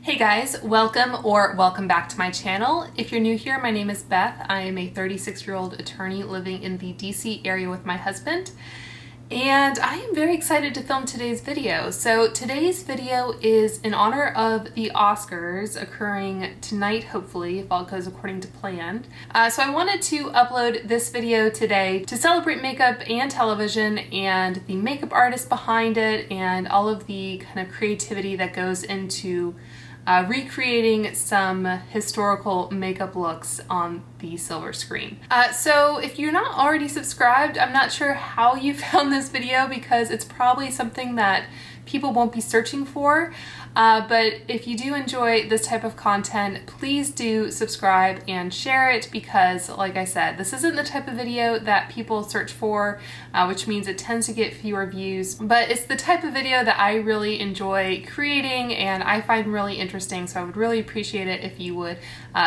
Hey guys, welcome back to my channel. If you're new here, my name is Beth. I am a 36-year-old attorney living in the DC area with my husband, and I am very excited to film today's video. So today's video is in honor of the Oscars occurring tonight, hopefully, if all goes according to plan. So I wanted to upload this video today to celebrate makeup and television and the makeup artist behind it and all of the kind of creativity that goes into recreating some historical makeup looks on the silver screen. So if you're not already subscribed, I'm not sure how you found this video because it's probably something that people won't be searching for. But if you do enjoy this type of content, please do subscribe and share it because, like I said, this isn't the type of video that people search for, which means it tends to get fewer views. But it's the type of video that I really enjoy creating and I find really interesting, so I would really appreciate it if you would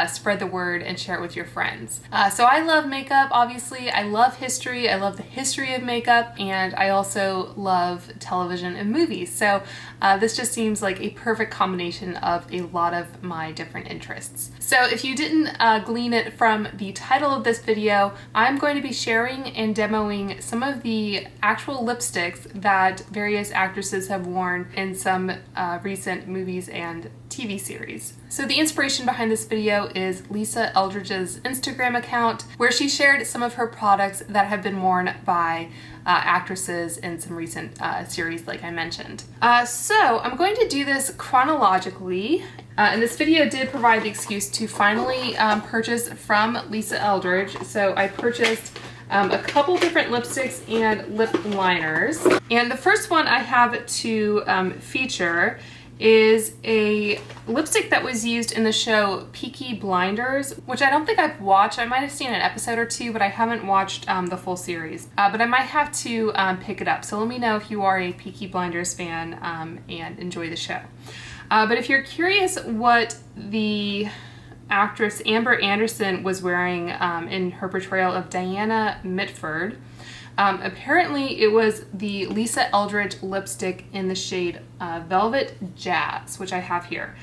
spread the word and share it with your friends. So I love makeup, obviously. I love history. I love the history of makeup, and I also love television and movies. So this just seems like a perfect combination of a lot of my different interests. So if you didn't glean it from the title of this video, I'm going to be sharing and demoing some of the actual lipsticks that various actresses have worn in some recent movies and TV series. So the inspiration behind this video is Lisa Eldridge's Instagram account, where she shared some of her products that have been worn by actresses in some recent series like I mentioned. So I'm going to do this chronologically, and this video did provide the excuse to finally purchase from Lisa Eldridge. So I purchased a couple different lipsticks and lip liners, and the first one I have to feature is a lipstick that was used in the show Peaky Blinders, which I don't think I've watched. I might have seen an episode or two, but I haven't watched the full series. But I might have to pick it up. So let me know if you are a Peaky Blinders fan and enjoy the show. But if you're curious what the actress Amber Anderson was wearing in her portrayal of Diana Mitford, apparently it was the Lisa Eldridge lipstick in the shade Velvet Jazz, which I have here.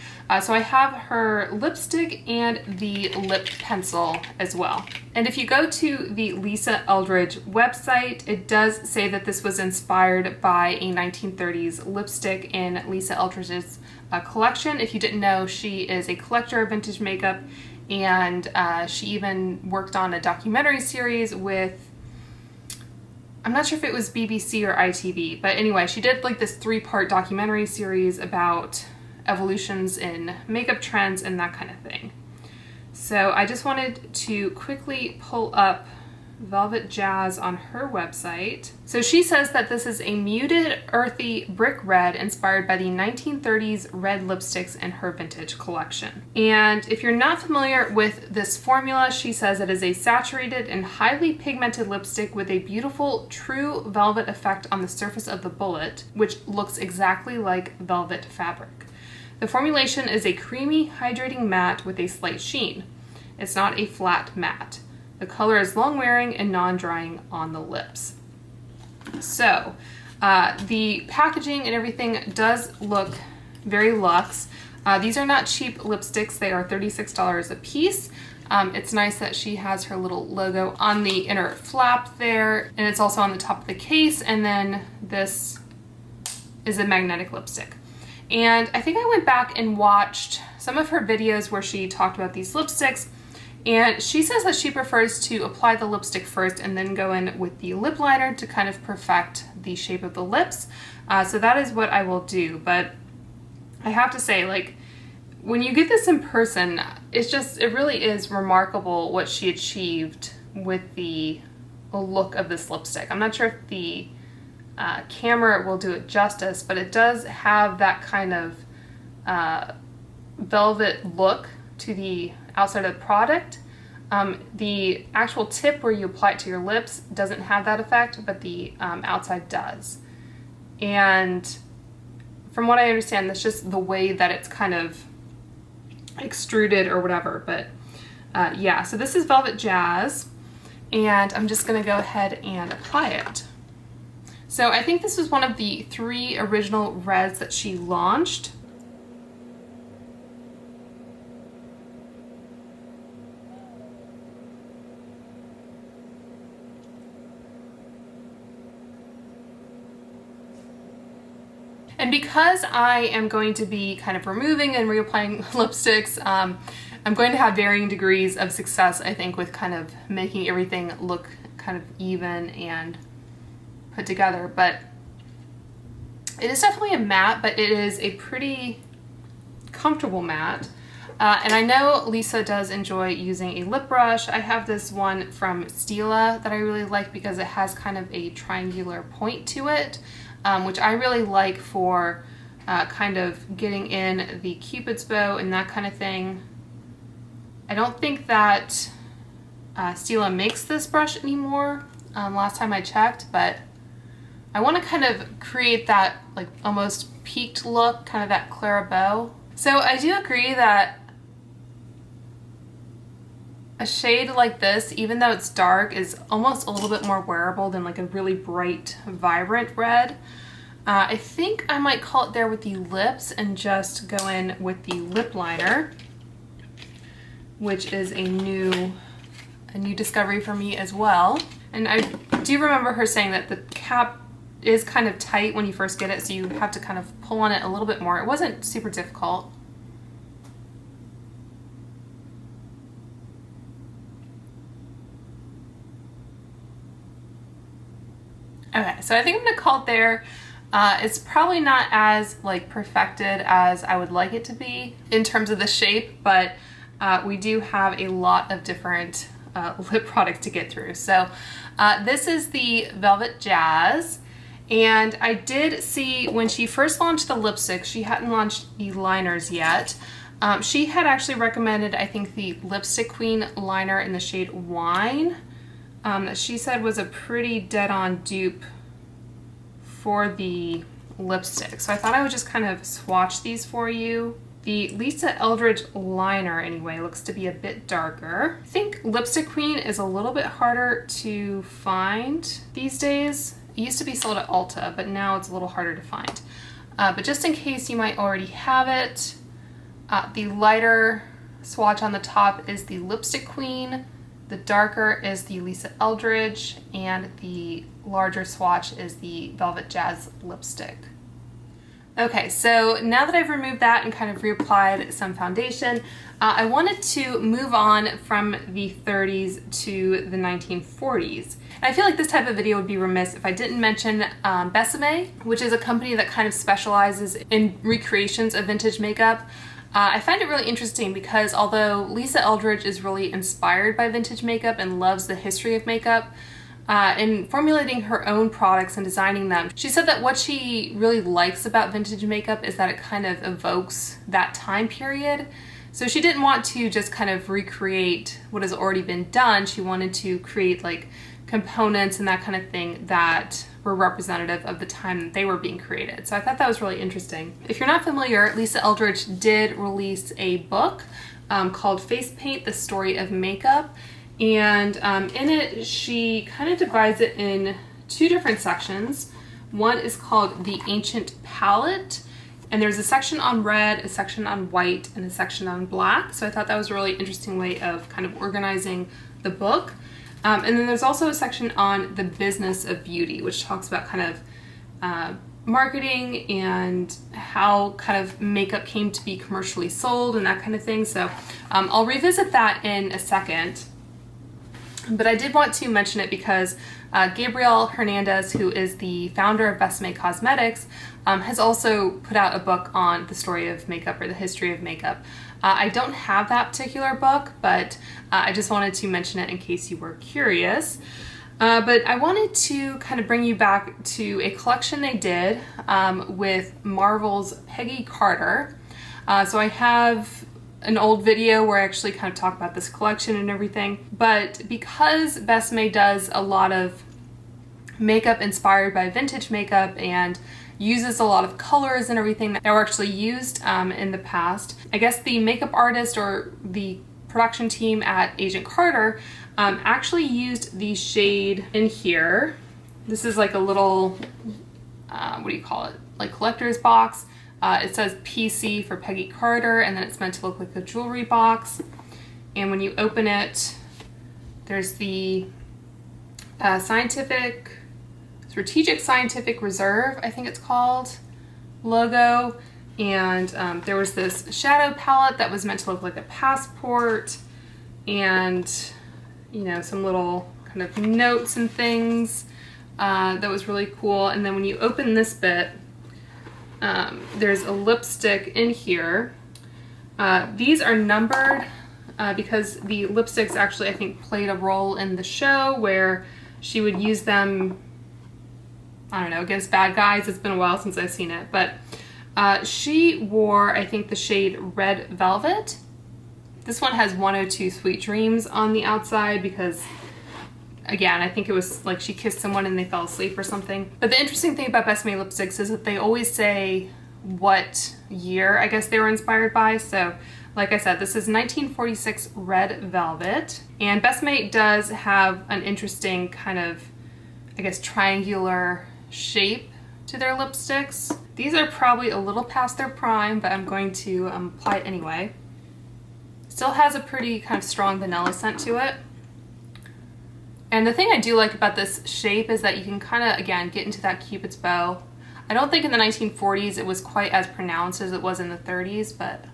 So I have her lipstick and the lip pencil as well. And if you go to the Lisa Eldridge website, it does say that this was inspired by a 1930s lipstick in Lisa Eldridge's collection. If you didn't know, she is a collector of vintage makeup, and she even worked on a documentary series with, I'm not sure if it was BBC or ITV, but anyway, she did like this 3-part documentary series about evolutions in makeup trends and that kind of thing. So I just wanted to quickly pull up Velvet Jazz on her website. So she says that this is a muted, earthy brick red inspired by the 1930s red lipsticks in her vintage collection. And if you're not familiar with this formula, she says it is a saturated and highly pigmented lipstick with a beautiful true velvet effect on the surface of the bullet, which looks exactly like velvet fabric. The formulation is a creamy, hydrating matte with a slight sheen. It's not a flat matte. The color is long-wearing and non-drying on the lips. So the packaging and everything does look very luxe. These are not cheap lipsticks. They are $36 a piece. It's nice that she has her little logo on the inner flap there, and it's also on the top of the case, and then this is a magnetic lipstick. And I think I went back and watched some of her videos where she talked about these lipsticks, and she says that she prefers to apply the lipstick first and then go in with the lip liner to kind of perfect the shape of the lips. So that is what I will do. But I have to say, like, when you get this in person, it really is remarkable what she achieved with the look of this lipstick. I'm not sure if the camera will do it justice, but it does have that kind of velvet look to the outside of the product. The actual tip where you apply it to your lips doesn't have that effect, but the outside does. And from what I understand, that's just the way that it's kind of extruded or whatever. But yeah, so this is Velvet Jazz, and I'm just gonna go ahead and apply it. So I think this was one of the 3 original reds that she launched. And because I am going to be kind of removing and reapplying lipsticks, I'm going to have varying degrees of success, I think, with kind of making everything look kind of even and put together. But it is definitely a matte, but it is a pretty comfortable matte. And I know Lisa does enjoy using a lip brush. I have this one from Stila that I really like because it has kind of a triangular point to it, which I really like for kind of getting in the Cupid's bow and that kind of thing. I don't think that Stila makes this brush anymore, last time I checked, but I want to kind of create that like almost peaked look, kind of that Clara bow. So I do agree that a shade like this, even though it's dark, is almost a little bit more wearable than like a really bright, vibrant red. I think I might call it there with the lips and just go in with the lip liner, which is a new discovery for me as well. And I do remember her saying that the cap is kind of tight when you first get it, so you have to kind of pull on it a little bit more. It wasn't super difficult. Okay, so I think I'm gonna call it there. It's probably not as like perfected as I would like it to be in terms of the shape, but we do have a lot of different lip products to get through. So this is the Velvet Jazz. And I did see when she first launched the lipstick, she hadn't launched the liners yet. She had actually recommended, I think, the Lipstick Queen liner in the shade Wine, that she said was a pretty dead-on dupe for the lipstick. So I thought I would just kind of swatch these for you. The Lisa Eldridge liner, anyway, looks to be a bit darker. I think Lipstick Queen is a little bit harder to find these days. It used to be sold at Ulta, but now it's a little harder to find. But just in case you might already have it, the lighter swatch on the top is the Lipstick Queen, the darker is the Lisa Eldridge, and the larger swatch is the Velvet Jazz lipstick. Okay, so now that I've removed that and kind of reapplied some foundation, I wanted to move on from the 30s to the 1940s. And I feel like this type of video would be remiss if I didn't mention Besame, which is a company that kind of specializes in recreations of vintage makeup. I find it really interesting because although Lisa Eldridge is really inspired by vintage makeup and loves the history of makeup, in formulating her own products and designing them, she said that what she really likes about vintage makeup is that it kind of evokes that time period. So she didn't want to just kind of recreate what has already been done. She wanted to create like components and that kind of thing that were representative of the time that they were being created. So I thought that was really interesting. If you're not familiar, Lisa Eldridge did release a book called Face Paint, The Story of Makeup. And in it, she kind of divides it in two different sections. One is called The Ancient Palette, and there's a section on red, a section on white, and a section on black. So I thought that was a really interesting way of kind of organizing the book. And then there's also a section on the business of beauty, which talks about kind of marketing and how kind of makeup came to be commercially sold and that kind of thing. So I'll revisit that in a second. But I did want to mention it because Gabrielle Hernandez, who is the founder of Besame Cosmetics, has also put out a book on the story of makeup or the history of makeup. I don't have that particular book, but I just wanted to mention it in case you were curious. But I wanted to kind of bring you back to a collection they did with Marvel's Peggy Carter. So I have an old video where I actually kind of talk about this collection and everything. But because Besame does a lot of makeup inspired by vintage makeup and uses a lot of colors and everything that were actually used in the past, I guess the makeup artist or the production team at Agent Carter actually used the shade in here. This is like a little, what do you call it? Like collector's box. It says PC for Peggy Carter, and then it's meant to look like a jewelry box. And when you open it, there's the Strategic Scientific Reserve, I think it's called. logo. And there was this shadow palette that was meant to look like a passport, and you know, some little kind of notes and things. That was really cool. And then when you open this bit, there's a lipstick in here. These are numbered because the lipsticks actually, I think, played a role in the show where she would use them, I don't know, against bad guys. It's been a while since I've seen it, but she wore, I think, the shade Red Velvet. This one has 102 Sweet Dreams on the outside because, again, I think it was like she kissed someone and they fell asleep or something. But the interesting thing about Besame lipsticks is that they always say what year, I guess, they were inspired by. So, like I said, this is 1946 Red Velvet. And Besame does have an interesting kind of, I guess, triangular shape to their lipsticks. These are probably a little past their prime, but I'm going to apply it anyway. Still has a pretty kind of strong vanilla scent to it. And the thing I do like about this shape is that you can kind of, again, get into that Cupid's bow. I don't think in the 1940s it was quite as pronounced as it was in the 30s, but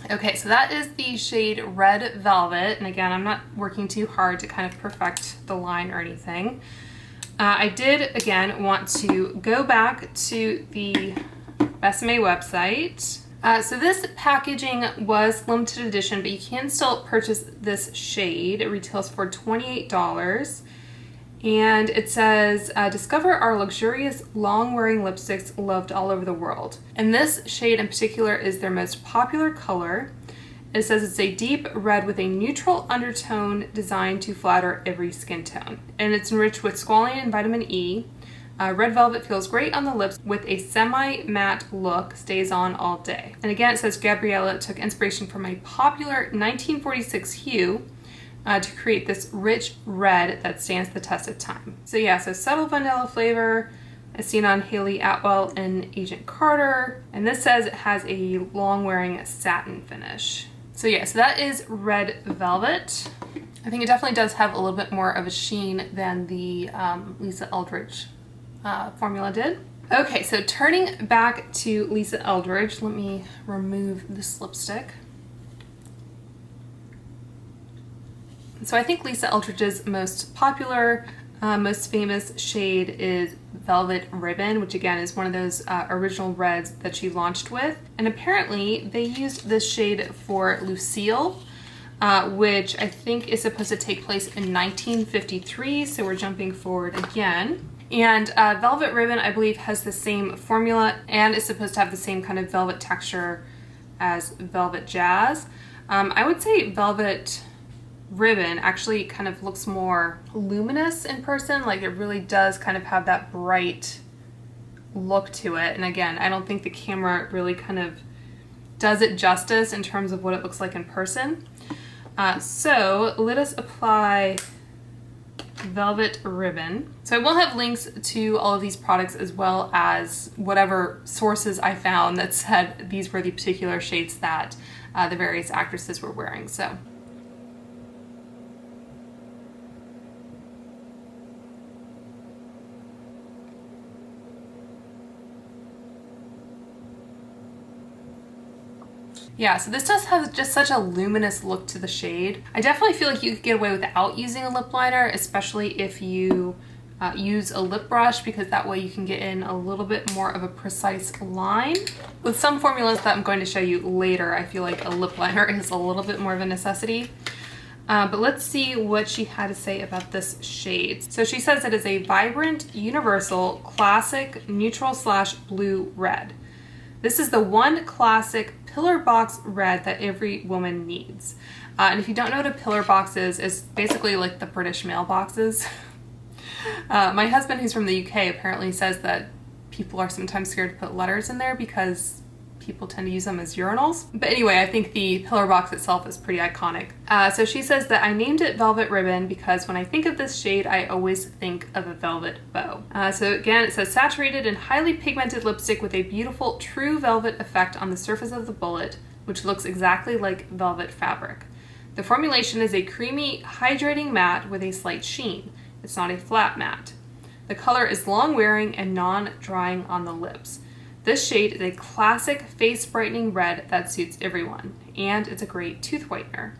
okay, so that is the shade Red Velvet, and again, I'm not working too hard to kind of perfect the line or anything. I did, again, want to go back to the Besame website. So this packaging was limited edition, but you can still purchase this shade. It retails for $28. And it says, discover our luxurious long-wearing lipsticks loved all over the world. And this shade in particular is their most popular color. It says it's a deep red with a neutral undertone designed to flatter every skin tone. And it's enriched with squalane and vitamin E. Red Velvet feels great on the lips with a semi-matte look, stays on all day. And again, it says Gabriella took inspiration from a popular 1946 hue to create this rich red that stands the test of time. So yeah, so subtle vanilla flavor as seen on Haley Atwell and Agent Carter. And this says it has a long-wearing satin finish. So yeah, so that is Red Velvet. I think it definitely does have a little bit more of a sheen than the Lisa Eldridge formula did. Okay, so turning back to Lisa Eldridge, let me remove this lipstick. So I think Lisa Eldridge's most popular, most famous shade is Velvet Ribbon, which again is one of those original reds that she launched with. And apparently they used this shade for Lucille, which I think is supposed to take place in 1953, so we're jumping forward again. And Velvet Ribbon, I believe, has the same formula and is supposed to have the same kind of velvet texture as Velvet Jazz. I would say Velvet Ribbon actually kind of looks more luminous in person, like it really does kind of have that bright look to it. And again, I don't think the camera really kind of does it justice in terms of what it looks like in person. So let us apply Velvet Ribbon. So I will have links to all of these products as well as whatever sources I found that said these were the particular shades that the various actresses were wearing. So yeah, so this does have just such a luminous look to the shade. I definitely feel like you could get away without using a lip liner, especially if you use a lip brush, because that way you can get in a little bit more of a precise line. With some formulas that I'm going to show you later, I feel like a lip liner is a little bit more of a necessity. But let's see what she had to say about this shade. So she says it is a vibrant, universal, classic, neutral/blue red. This is the one classic pillar box red that every woman needs. And if you don't know what a pillar box is, it's basically like the British mailboxes. My husband, who's from the UK, apparently says that people are sometimes scared to put letters in there because people tend to use them as urinals. But anyway, I think the pillar box itself is pretty iconic. So she says that I named it Velvet Ribbon because when I think of this shade, I always think of a velvet bow. So again, it says saturated and highly pigmented lipstick with a beautiful true velvet effect on the surface of the bullet, which looks exactly like velvet fabric. The formulation is a creamy, hydrating matte with a slight sheen. It's not a flat matte. The color is long-wearing and non-drying on the lips. This shade is a classic face-brightening red that suits everyone, and it's a great tooth whitener.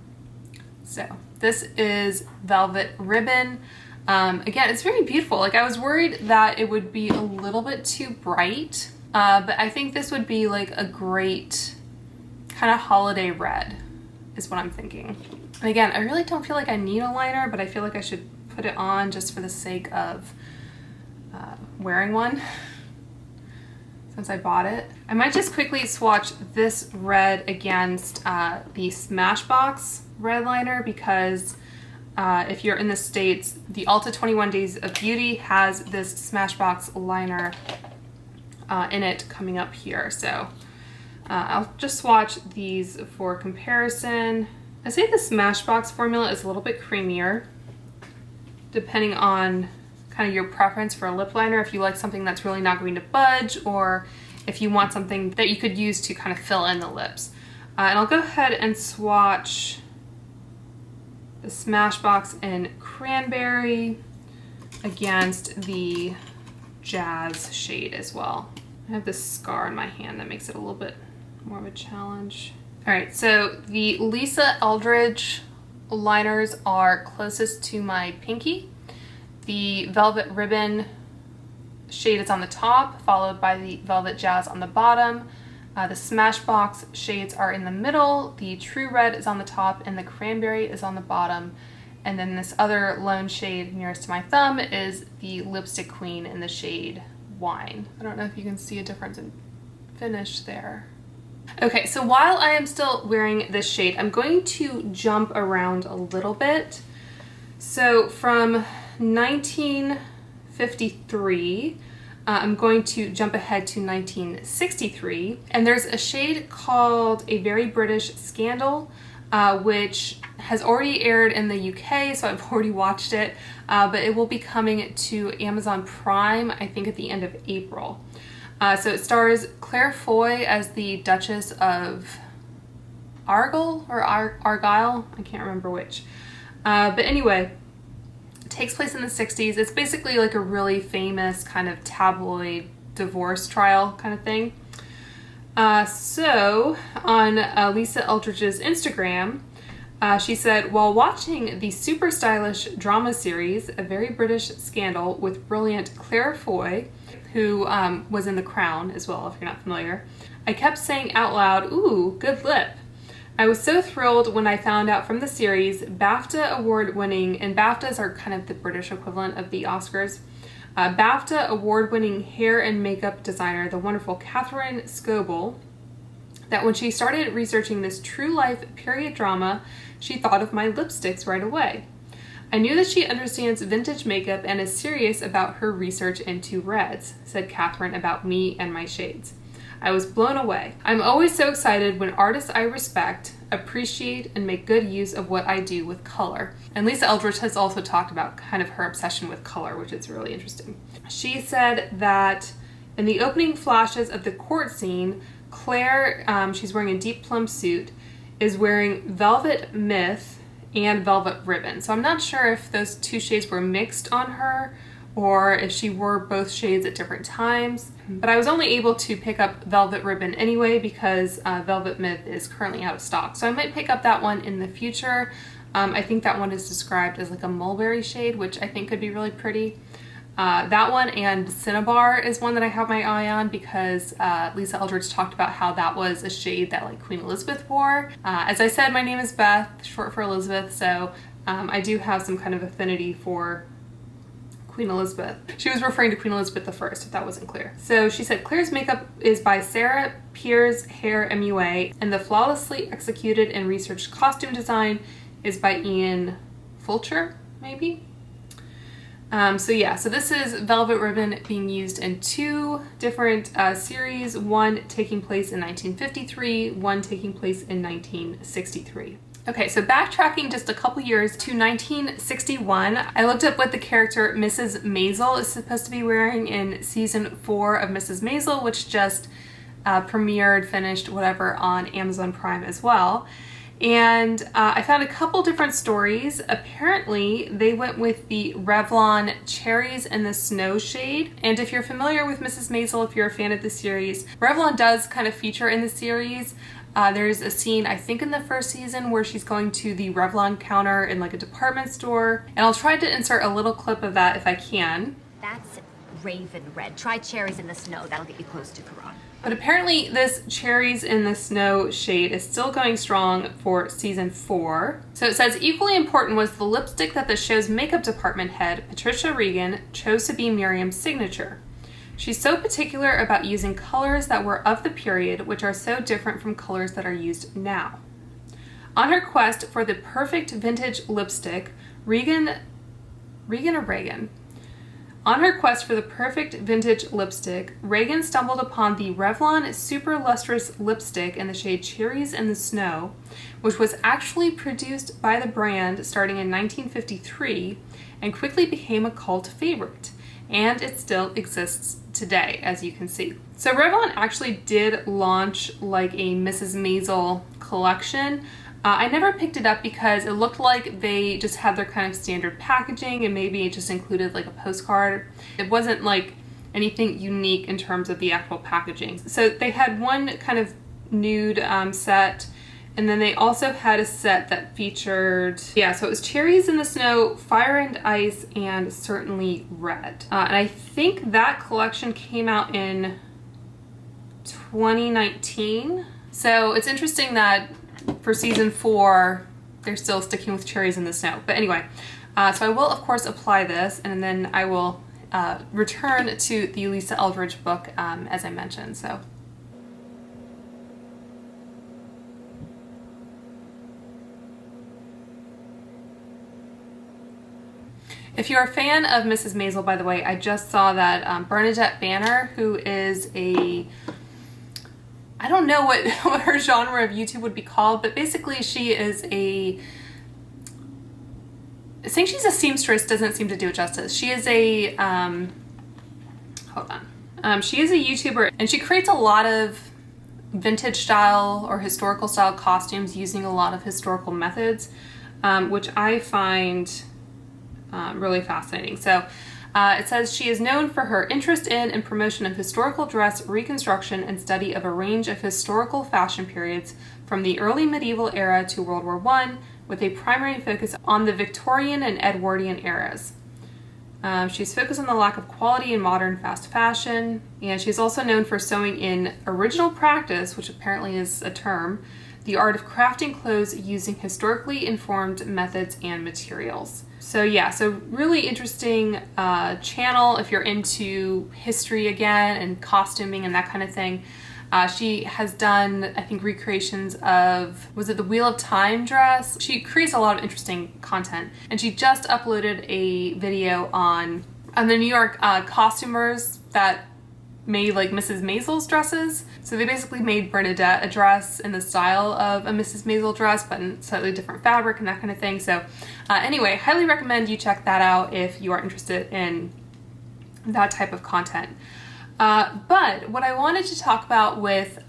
So this is Velvet Ribbon. Again, it's very beautiful. Like, I was worried that it would be a little bit too bright, but I think this would be like a great kind of holiday red is what I'm thinking. And again, I really don't feel like I need a liner, but I feel like I should put it on just for the sake of wearing one since I bought it. I might just quickly swatch this red against the Smashbox red liner because if you're in the States, the Ulta 21 Days of Beauty has this Smashbox liner in it coming up here. So I'll just swatch these for comparison. I say the Smashbox formula is a little bit creamier depending on kind of your preference for a lip liner, if you like something that's really not going to budge or if you want something that you could use to kind of fill in the lips. And I'll go ahead and swatch the Smashbox in Cranberry against the Jazz shade as well. I have this scar on my hand that makes it a little bit more of a challenge. All right, so the Lisa Eldridge liners are closest to my pinky. The Velvet Ribbon shade is on the top, followed by the Velvet Jazz on the bottom. The Smashbox shades are in the middle. The True Red is on the top, and the Cranberry is on the bottom. And then this other lone shade nearest to my thumb is the Lipstick Queen in the shade Wine. I don't know if you can see a difference in finish there. Okay, so while I am still wearing this shade, I'm going to jump around a little bit. So from 1953, I'm going to jump ahead to 1963, and there's a shade called A Very British Scandal, which has already aired in the UK, so I've already watched it, but it will be coming to Amazon Prime, I think at the end of April. So it stars Claire Foy as the Duchess of Argyll, or Argyle, I can't remember which. But anyway, it takes place in the 60s. It's basically like a really famous kind of tabloid divorce trial kind of thing. So on Lisa Eldridge's Instagram, she said, while watching the super stylish drama series, A Very British Scandal with brilliant Claire Foy, who was in The Crown as well, if you're not familiar, I kept saying out loud, ooh, good lip. I was so thrilled when I found out from the series, BAFTA award-winning, and BAFTAs are kind of the British equivalent of the Oscars, BAFTA award-winning hair and makeup designer, the wonderful Catherine Scoble, that when she started researching this true-life period drama, she thought of my lipsticks right away. I knew that she understands vintage makeup and is serious about her research into reds, said Catherine about me and my shades. I was blown away. I'm always so excited when artists I respect appreciate and make good use of what I do with color. And Lisa Eldridge has also talked about kind of her obsession with color, which is really interesting. She said that in the opening flashes of the court scene, Claire, she's wearing a deep plum suit, is wearing Velvet Myth and Velvet Ribbon. So I'm not sure if those two shades were mixed on her or if she wore both shades at different times. But I was only able to pick up Velvet Ribbon anyway because Velvet Myth is currently out of stock. So I might pick up that one in the future. I think that one is described as like a mulberry shade, which I think could be really pretty. That one and Cinnabar is one that I have my eye on because Lisa Eldridge talked about how that was a shade that like Queen Elizabeth wore. As I said, my name is Beth, short for Elizabeth, so I do have some kind of affinity for Queen Elizabeth. She was referring to Queen Elizabeth I, if that wasn't clear. So she said, Claire's makeup is by Sarah Piers Hair MUA, and the flawlessly executed and researched costume design is by Ian Fulcher, maybe? So yeah, so this is Velvet Ribbon being used in two different series, one taking place in 1953, one taking place in 1963. Okay, so backtracking just a couple years to 1961, I looked up what the character Mrs. Maisel is supposed to be wearing in season 4 of Mrs. Maisel, which just premiered, finished, whatever, on Amazon Prime as well. And I found a couple different stories. Apparently, they went with the Revlon Cherries in the Snow shade. And if you're familiar with Mrs. Maisel, if you're a fan of the series, Revlon does kind of feature in the series. There's a scene, I think in the first season, where she's going to the Revlon counter in like a department store. And I'll try to insert a little clip of that if I can. That's Raven Red. Try Cherries in the Snow. That'll get you close to Quran. But apparently this Cherries in the Snow shade is still going strong for season 4. So it says, equally important was the lipstick that the show's makeup department head, Patricia Regan, chose to be Miriam's signature. She's so particular about using colors that were of the period, which are so different from colors that are used now. On her quest for the perfect vintage lipstick, On her quest for the perfect vintage lipstick, Regan stumbled upon the Revlon Super Lustrous lipstick in the shade Cherries in the Snow, which was actually produced by the brand starting in 1953 and quickly became a cult favorite. And it still exists today, as you can see. So Revlon actually did launch like a Mrs. Maisel collection. I never picked it up because it looked like they just had their kind of standard packaging and maybe it just included like a postcard. It wasn't like anything unique in terms of the actual packaging. So they had one kind of nude set, and then they also had a set that featured, yeah, so it was Cherries in the Snow, Fire and Ice, and Certainly Red. And I think that collection came out in 2019. So it's interesting that for season 4, they're still sticking with Cherries in the Snow. But anyway, so I will of course apply this, and then I will return to the Lisa Eldridge book as I mentioned. So. If you're a fan of Mrs. Maisel, by the way, I just saw that Bernadette Banner, who is I don't know what her genre of YouTube would be called, but basically she is saying she's a seamstress doesn't seem to do it justice. She is a, she is a YouTuber, and she creates a lot of vintage style or historical style costumes using a lot of historical methods, which I find really fascinating. So it says she is known for her interest in and promotion of historical dress reconstruction and study of a range of historical fashion periods from the early medieval era to World War I, with a primary focus on the Victorian and Edwardian eras. She's focused on the lack of quality in modern fast fashion, and she's also known for sewing in original practice, which apparently is a term, the art of crafting clothes using historically informed methods and materials. So yeah, so really interesting channel if you're into history again and costuming and that kind of thing. She has done, I think, recreations of, was it the Wheel of Time dress? She creates a lot of interesting content, and she just uploaded a video on the New York costumers that made like Mrs. Maisel's dresses. So they basically made Bernadette a dress in the style of a Mrs. Maisel dress, but in slightly different fabric and that kind of thing. So anyway, highly recommend you check that out if you are interested in that type of content. But what I wanted to talk about with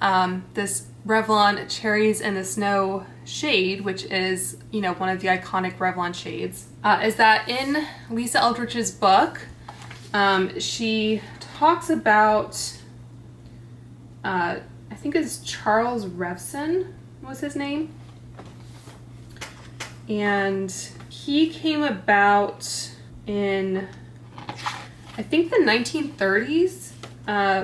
this Revlon Cherries in the Snow shade, which is, you know, one of the iconic Revlon shades, is that in Lisa Eldridge's book, she talks about, I think it's Charles Revson was his name, and he came about in, I think, the 1930s.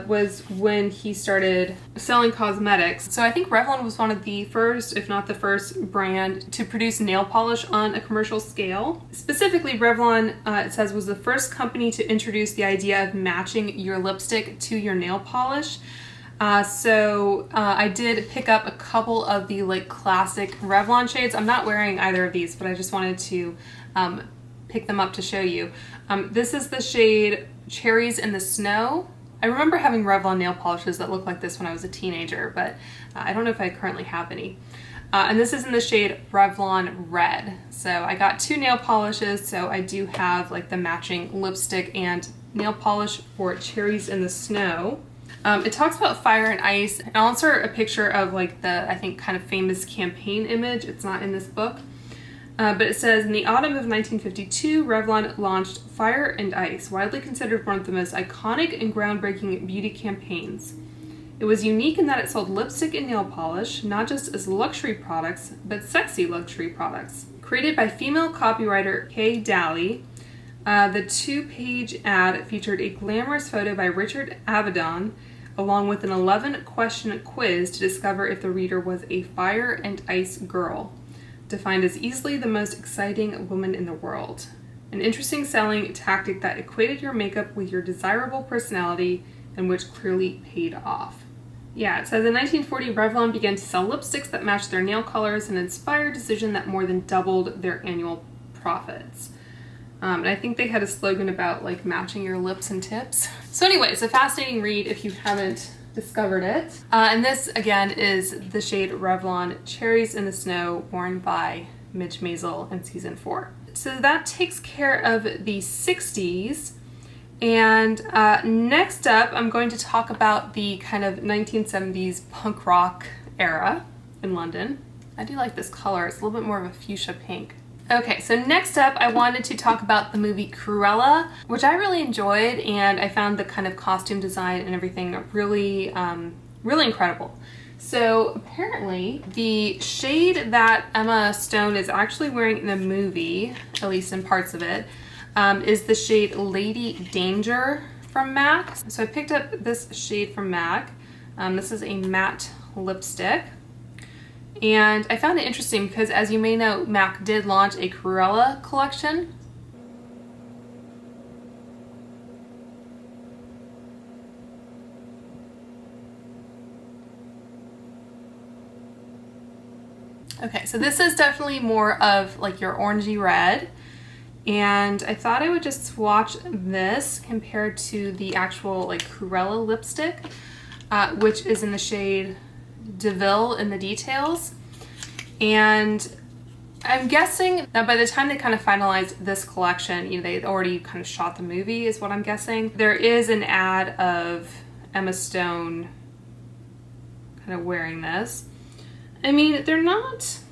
Was when he started selling cosmetics. So I think Revlon was one of the first, if not the first, brand to produce nail polish on a commercial scale. Specifically, Revlon, it says, was the first company to introduce the idea of matching your lipstick to your nail polish. So I did pick up a couple of the like classic Revlon shades. I'm not wearing either of these, but I just wanted to pick them up to show you. This is the shade Cherries in the Snow. I remember having Revlon nail polishes that looked like this when I was a teenager, but I don't know if I currently have any. And this is in the shade Revlon Red. So I got 2 nail polishes, so I do have like the matching lipstick and nail polish for Cherries in the Snow. It talks about fire and ice, and I'll insert a picture of like the, I think, kind of famous campaign image. It's not in this book. But it says, in the autumn of 1952, Revlon launched Fire and Ice, widely considered one of the most iconic and groundbreaking beauty campaigns. It was unique in that it sold lipstick and nail polish, not just as luxury products, but sexy luxury products. Created by female copywriter Kay Daly, the 2-page ad featured a glamorous photo by Richard Avedon, along with an 11-question quiz to discover if the reader was a fire and ice girl, defined as easily the most exciting woman in the world. An interesting selling tactic that equated your makeup with your desirable personality and which clearly paid off. Yeah, it says in 1940, Revlon began to sell lipsticks that matched their nail colors, an inspired decision that more than doubled their annual profits. And I think they had a slogan about like matching your lips and tips. So anyway, it's a fascinating read if you haven't discovered it. And this again is the shade Revlon Cherries in the Snow, worn by Mitch Maisel in season 4. So that takes care of the 60s. And next up, I'm going to talk about the kind of 1970s punk rock era in London. I do like this color. It's a little bit more of a fuchsia pink. Okay, so next up I wanted to talk about the movie Cruella, which I really enjoyed, and I found the kind of costume design and everything really, really incredible. So apparently the shade that Emma Stone is actually wearing in the movie, at least in parts of it, is the shade Lady Danger from MAC. So I picked up this shade from MAC. This is a matte lipstick. And I found it interesting because, as you may know, MAC did launch a Cruella collection. Okay, so this is definitely more of like your orangey red. And I thought I would just swatch this compared to the actual like Cruella lipstick, which is in the shade DeVille in the Details. And I'm guessing that by the time they kind of finalized this collection, you know, they already kind of shot the movie is what I'm guessing. There is an ad of Emma Stone kind of wearing this. I mean, they're not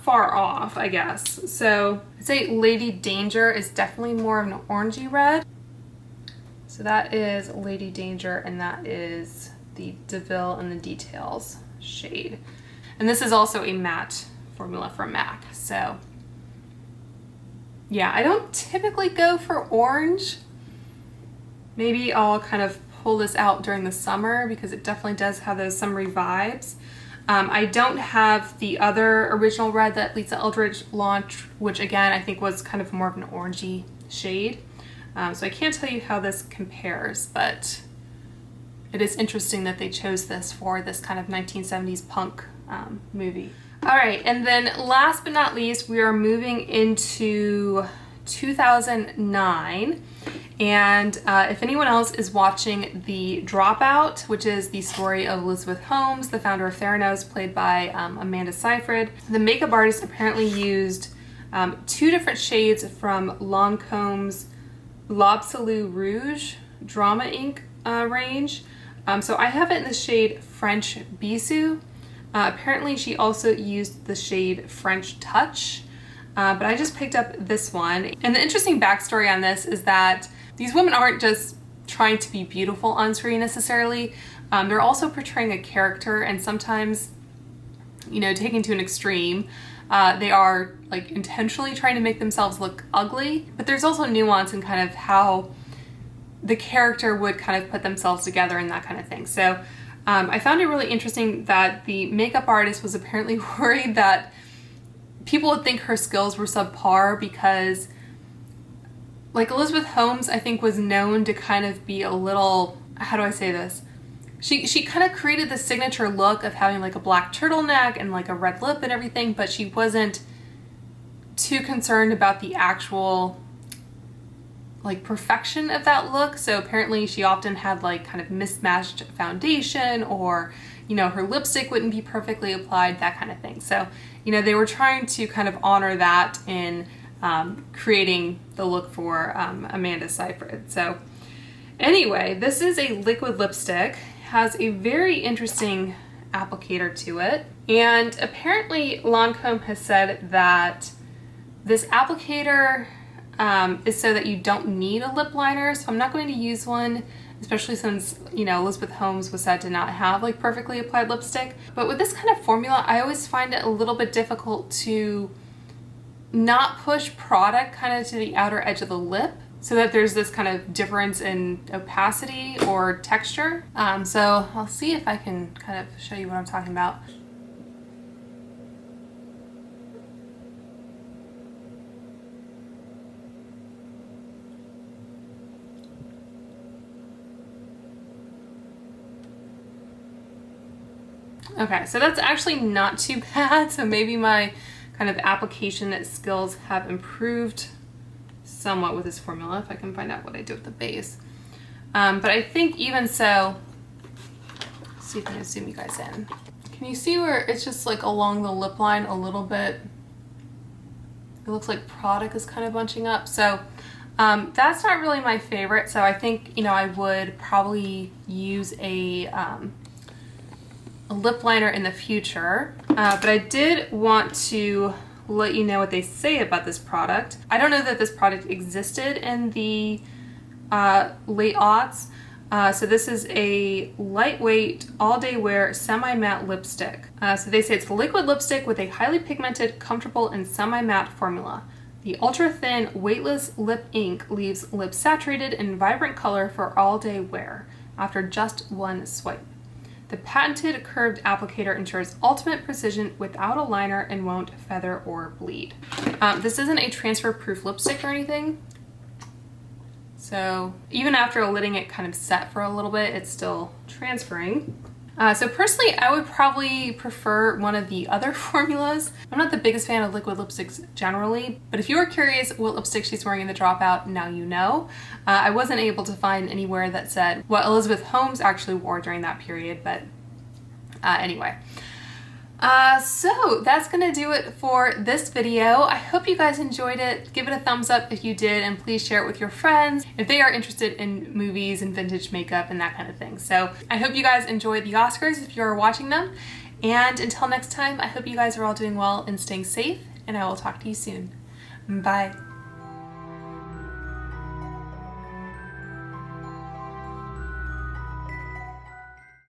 far off, I guess. So I'd say Lady Danger is definitely more of an orangey red. So that is Lady Danger, and that is the DeVille in the Details shade. And this is also a matte formula from MAC. So yeah, I don't typically go for orange. Maybe I'll kind of pull this out during the summer because it definitely does have those summery vibes. I don't have the other original red that Lisa Eldridge launched, which again I think was kind of more of an orangey shade. So I can't tell you how this compares, but it is interesting that they chose this for this kind of 1970s punk movie. All right, and then last but not least, we are moving into 2009. And if anyone else is watching the Dropout, which is the story of Elizabeth Holmes, the founder of Theranos, played by Amanda Seyfried, the makeup artist apparently used 2 different shades from Lancome's L'Absolu Rouge Drama Ink range. So I have it in the shade French Bisou. Apparently she also used the shade French Touch, but I just picked up this one. And the interesting backstory on this is that these women aren't just trying to be beautiful on screen necessarily. They're also portraying a character, and sometimes, you know, taken to an extreme, they are like intentionally trying to make themselves look ugly, but there's also nuance in kind of how the character would kind of put themselves together and that kind of thing. So I found it really interesting that the makeup artist was apparently worried that people would think her skills were subpar because, like, Elizabeth Holmes, I think, was known to kind of be a little, how do I say this? She kind of created the signature look of having like a black turtleneck and like a red lip and everything, but she wasn't too concerned about the actual like perfection of that look. So apparently she often had like kind of mismatched foundation, or you know, her lipstick wouldn't be perfectly applied, that kind of thing. So, you know, they were trying to kind of honor that in creating the look for Amanda Seyfried. So anyway, this is a liquid lipstick, has a very interesting applicator to it. And apparently Lancome has said that this applicator is so that you don't need a lip liner. So I'm not going to use one, especially since, you know, Elizabeth Holmes was said to not have like perfectly applied lipstick. But with this kind of formula, I always find it a little bit difficult to not push product kind of to the outer edge of the lip, so that there's this kind of difference in opacity or texture. So I'll see if I can kind of show you what I'm talking about. Okay, so that's actually not too bad. So maybe my kind of application skills have improved somewhat with this formula, if I can find out what I did with the base. But I think even so, let's see if I can zoom you guys in. Can you see where it's just like along the lip line a little bit? It looks like product is kind of bunching up. So that's not really my favorite. So I think, you know, I would probably use a lip liner in the future. But I did want to let you know what they say about this product. I don't know that this product existed in the late aughts. So this is a lightweight, all-day wear, semi-matte lipstick. So they say it's a liquid lipstick with a highly pigmented, comfortable, and semi-matte formula. The ultra-thin, weightless lip ink leaves lips saturated in vibrant color for all-day wear after just one swipe. The patented curved applicator ensures ultimate precision without a liner and won't feather or bleed. This isn't a transfer-proof lipstick or anything. So even after letting it kind of set for a little bit, it's still transferring. So personally, I would probably prefer one of the other formulas. I'm not the biggest fan of liquid lipsticks generally, but if you are curious what lipstick she's wearing in the Dropout, now you know. I wasn't able to find anywhere that said what Elizabeth Holmes actually wore during that period, but anyway. So that's gonna do it for this video. I hope you guys enjoyed it. Give it a thumbs up if you did, and please share it with your friends if they are interested in movies and vintage makeup and that kind of thing. So I hope you guys enjoyed the Oscars if you're watching them. And until next time, I hope you guys are all doing well and staying safe, and I will talk to you soon. Bye.